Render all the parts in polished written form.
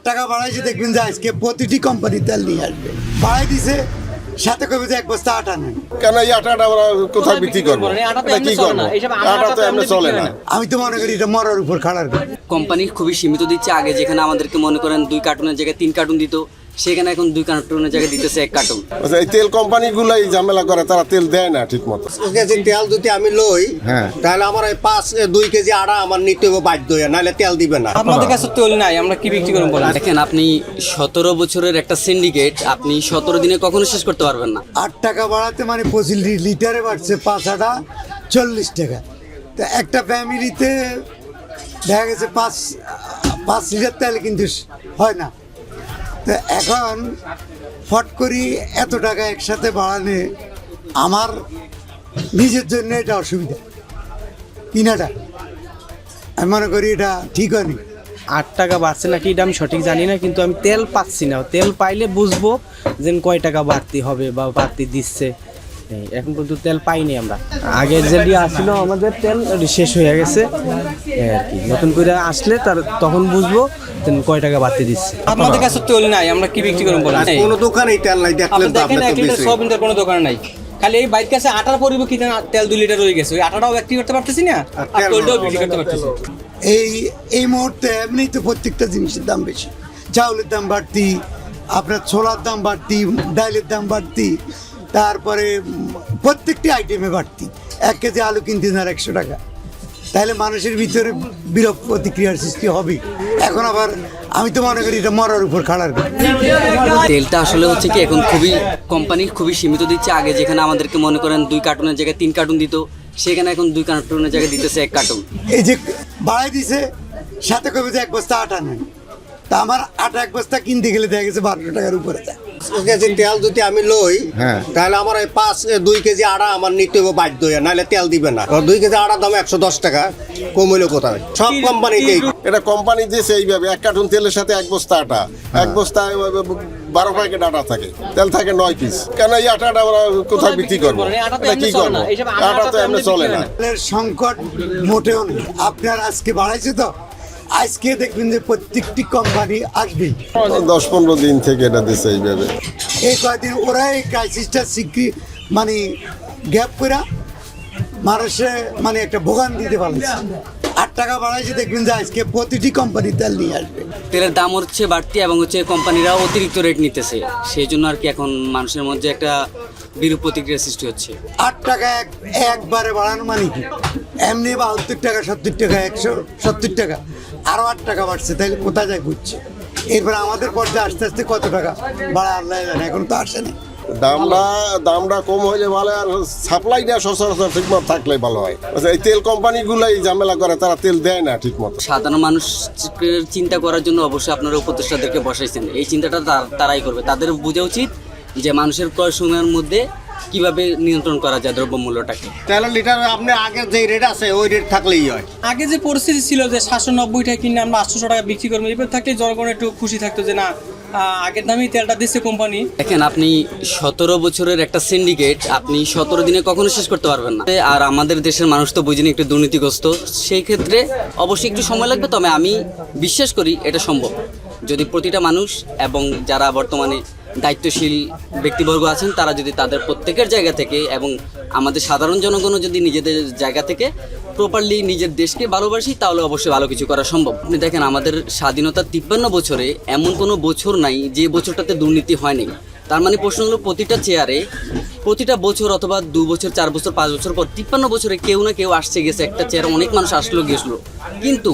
টাকা বাড়াইছে দেখবেন যে আজকে প্রতিটি কোম্পানি তেল নিয়ে আসবে, বাড়াই দিছে সাথে কবে যে এক বস্তা আটা নেই। কেন এই আটাটা আমরা কোথায় বিক্রি করবো? এটা কি করবো? আটা তো এমনি চলে না। আমি তো মনে করি এটা মরার উপর খাড়ার কথা। কোম্পানি খুবই সীমিত দিচ্ছে। আগে যেখানে আমাদেরকে মনে করেন 2 কার্টুনের জায়গায় 3 কার্টুন দিত, সেখানে এখন 2 কার্টুনের জায়গায় দিতেছে 1 কার্টুন। আচ্ছা, এই তেল কোম্পানিগুলাই ঝামেলা করে, তারা তেল দেয় না ঠিক মতো। কেজি তেল যদি আমি লই তাহলে আমার এই 2 কেজি আড়া আমার নিতে হবে বাধ্য হয়ে, নাহলে তেল দিবে না। আপনাদের কাছে তেল নাই, আমরা কি বিক্রি করবো বলেন? দেখেন, আপনি 17 বছরের একটা সিন্ডিকেট আপনি 17 দিনে কখনো শেষ করতে পারবেন না। 8 টাকা বাড়াতে মানে 25 লিটারে বাড়ছে 5 আটা 40 টাকা। তো একটা ফ্যামিলিতে দেখা গেছে 5 লিটার তেল কিন্তু হয় না। তো এখন ফট করি এত টাকা একসাথে বাড়ালে আমার নিজের জন্য এটা অসুবিধা কিনাটা। আমি মনে করি এটা ঠিক হয়নি। 8 টাকা বাড়ছে নাকি এটা আমি সঠিক জানি না, কিন্তু আমি তেল পাচ্ছি না। তেল পাইলে বুঝবো যে কয় টাকা বাড়তি হবে বা বাড়তি দিচ্ছে। এখন পর্যন্ত তেল পাইনি আমরা। আগের যেটি আসছিল আমাদের তেল শেষ হয়ে গেছে আর কি। নতুন করে আসলে তখন বুঝবো কয় টাকা বাড়তি দিচ্ছে। আপনাদের কাছে তেল নাই, আমরা কি বিক্রি করবো বলেন? কোনো দোকানেই তেল নাই, দেখলে তো আপনি তো বেশি। সব কোনো দোকানে নাই, খালি এই বাইক কাছে আটার পরিবর্তে তেল 2 লিটার হয়ে গেছে। ওই আটাটাও বিক্রি করতে পারতেছি না, আর তেলটাও বিক্রি করতে পারতেছি। এই মুহূর্তে এমনি তো প্রত্যেকটা জিনিসের দাম বেশি। চাউলের দাম বাড়তি, আপনার ছোলার দাম বাড়তি, ডালের দাম বাড়তি, তারপরে প্রত্যেকটি আইটেমে বাড়তি। 1 কেজি আলু কিনতে না 100 টাকা, তাহলে মানুষের ভিতরে বিরূপ প্রতিক্রিয়ার সৃষ্টি হবে। এখন আবার আমি তো মনে করি এটা মরার উপর খাড়ার কথা। তেলটা আসলে হচ্ছে কি, এখন কোম্পানি খুবই সীমিত দিচ্ছে। আগে যেখানে আমাদেরকে মনে করেন 2 কার্টুনের জায়গায় 3 কার্টুন দিত, সেখানে এখন 2 কার্টুনের জায়গায় দিতেছে 1 কার্টুন। এই যে বাড়াই দিছে সাথে কবে যে 1 বস্তা আটা নেই। তা আমার আটা 1 বস্তা কিনতে গেলে দেখা গেছে 1200 টাকার উপরে যায়। কেজি তেল যদি আমি লই তাহলে আমার এই 2 কেজি আড়া আমার নিতে হবে বাধ্য হয়ে, নাহলে তেল দিবে না। 2 কেজি আড়ার দাম 110 টাকা, কম হইলো কোথায়? সব কোম্পানিতেই এটা কোম্পানি দিয়েছে এইভাবে। 1 কার্টুন তেলের সাথে 1 বস্তা আটা, 1 বস্তায় 12 প্যাকেট আটা থাকে, তেল থাকে 9 পিস। কেন এই আটাটা আমরা কোথায় বিক্রি করবো? এটা কি করবো? আটা তো এমনি চলে না। তেলের সংকট মোটেও নেই। আপনার আজকে বাড়াইছে তো, আজকে দেখবেন যে প্রত্যেকটি কোম্পানি আসবে। 10-15 দিন থেকে এটা দিচ্ছে এইভাবে। এই কয়েকদিন ওরা এই ক্রাইসিসটা মানে গ্যাপ করে মানুষে মানে একটা ভোগান দিতে পারছে। 8 টাকা বাড়াইছে দেখবেন যে আজকে প্রতিটি কোম্পানি তেল নিয়ে আসবে। তেলের দাম হচ্ছে বাড়তি এবং হচ্ছে কোম্পানিরাও অতিরিক্ত রেট নিতেছে, সেই জন্য আর কি এখন মানুষের মধ্যে একটা বিরূপ প্রতিক্রিয়ার সৃষ্টি হচ্ছে। 8 টাকা একবারে বাড়ানো মানে কি? এমনি 72 টাকা, 70 টাকা, 170 টাকা, আরও 8 টাকা বাড়ছে, তাহলে কোথায় যায় ঘুরছে? এরপরে আমাদের পর্যায়ে আস্তে আস্তে কত টাকা বাড়া আল্লাহ জানে, এখন তো আসেনি। দামটা কম হইলে ভালো, আর সাপ্লাইটা সচরাচর ঠিকমতো থাকলে ভালো হয়। আচ্ছা, এই তেল কোম্পানিগুলাই ঝামেলা করে, তারা তেল দেয় না ঠিক মতো। সাধারণ মানুষকে চিন্তা করার জন্য অবশ্যই আপনারা উপদেষ্টাদেরকে বসাইছেন। এই চিন্তাটা তারাই করবে। তাদের বোঝা উচিত যে মানুষের ক্রয় সময়ের মধ্যে কিভাবে নিয়ন্ত্রণ করা যায় দ্রব্যমূল্যটাকে। তেলের লিটার আপনি আগের যে রেট আছে ওই রেট থাকলেই হয়। আগে যে পরিস্থিতি ছিল যে 790 টাকা কিনে আমরা 800 টাকা বিক্রি করবো, এবার থাকলে জনগণ একটু খুশি থাকতো যে না আগের দামই তেলটা দিচ্ছে কোম্পানি। দেখেন, আপনি 17 বছরের একটা সিন্ডিকেট আপনি 17 দিনে কখনো শেষ করতে পারবেন না। আর আমাদের দেশের মানুষ তো বুঝিনি একটু দুর্নীতিগ্রস্ত, সেই ক্ষেত্রে অবশ্যই একটু সময় লাগবে, তবে আমি বিশ্বাস করি এটা সম্ভব। যদি প্রতিটা মানুষ এবং যারা বর্তমানে দায়িত্বশীল ব্যক্তিবর্গ আছেন, তারা যদি তাদের প্রত্যেকের জায়গা থেকে এবং আমাদের সাধারণ জনগণও যদি নিজেদের জায়গা থেকে প্রপারলি নিজের দেশকে ভালোবাসি, তাহলে অবশ্যই ভালো কিছু করা সম্ভব। আপনি দেখেন, আমাদের স্বাধীনতার 53 বছরে এমন কোনো বছর নাই যে বছরটাতে দুর্নীতি হয়নি। তার মানে প্রশ্ন হলো, প্রতিটা চেয়ারে প্রতিটা বছর অথবা 2 বছর, 4 বছর, 5 বছর পর 53 বছরে কেউ না কেউ আসছে গেছে। একটা চেয়ারে অনেক মানুষ আসলো গেছিলো, কিন্তু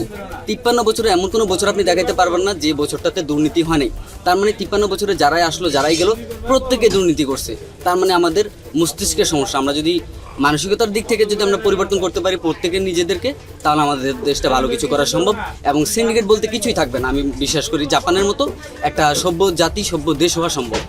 53 বছরে এমন কোনো বছর আপনি দেখাইতে পারবেন না যে বছরটাতে দুর্নীতি হয়নি। তার মানে 53 বছরে যারাই আসলো যারাই গেল প্রত্যেকে দুর্নীতি করছে। তার মানে আমাদের মস্তিষ্কের সমস্যা। আমরা যদি মানসিকতার দিক থেকে যদি আমরা পরিবর্তন করতে পারি প্রত্যেকের নিজেদেরকে, তাহলে আমাদের দেশটা ভালো কিছু করা সম্ভব এবং সিন্ডিকেট বলতে কিছুই থাকবে না। আমি বিশ্বাস করি জাপানের মতো একটা সভ্য জাতি, সভ্য দেশ হওয়া সম্ভব।